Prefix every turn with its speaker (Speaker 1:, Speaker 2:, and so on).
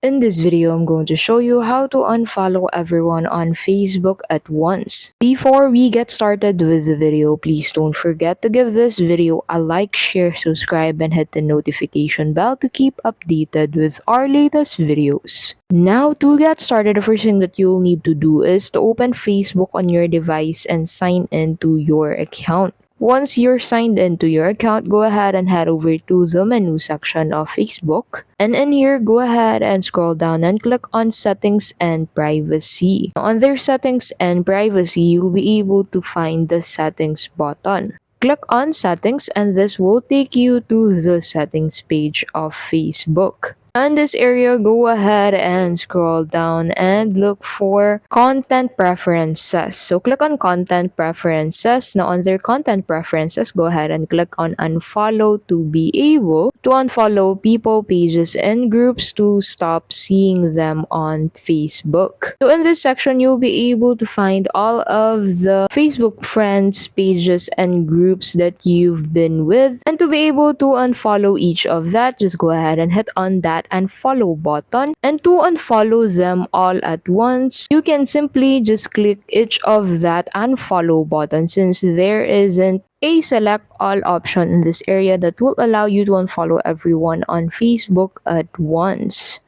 Speaker 1: In this video, I'm going to show you how to unfollow everyone on Facebook at once. Before we get started with the video, please don't forget to give this video a like, share, subscribe, and hit the notification bell to keep updated with our latest videos. Now, to get started, the first thing that you'll need to do is to open Facebook on your device and sign into your account. Once you're signed into your account, go ahead and head over to the menu section of Facebook. And in here, go ahead and scroll down and click on Settings and Privacy. Under Settings and Privacy, you'll be able to find the Settings button. Click on Settings and this will take you to the settings page of Facebook. In this area, go ahead and scroll down and look for Content Preferences. So click on Content Preferences. Now under Content Preferences, go ahead and click on Unfollow to be able to unfollow people, pages, and groups to stop seeing them on Facebook. So in this section, you'll be able to find all of the Facebook friends, pages, and groups that you've been with. And to be able to unfollow each of that, just go ahead and hit on that unfollow button. And to unfollow them all at once, you can simply just click each of that unfollow button since there isn't a select all option in this area that will allow you to unfollow everyone on Facebook at once.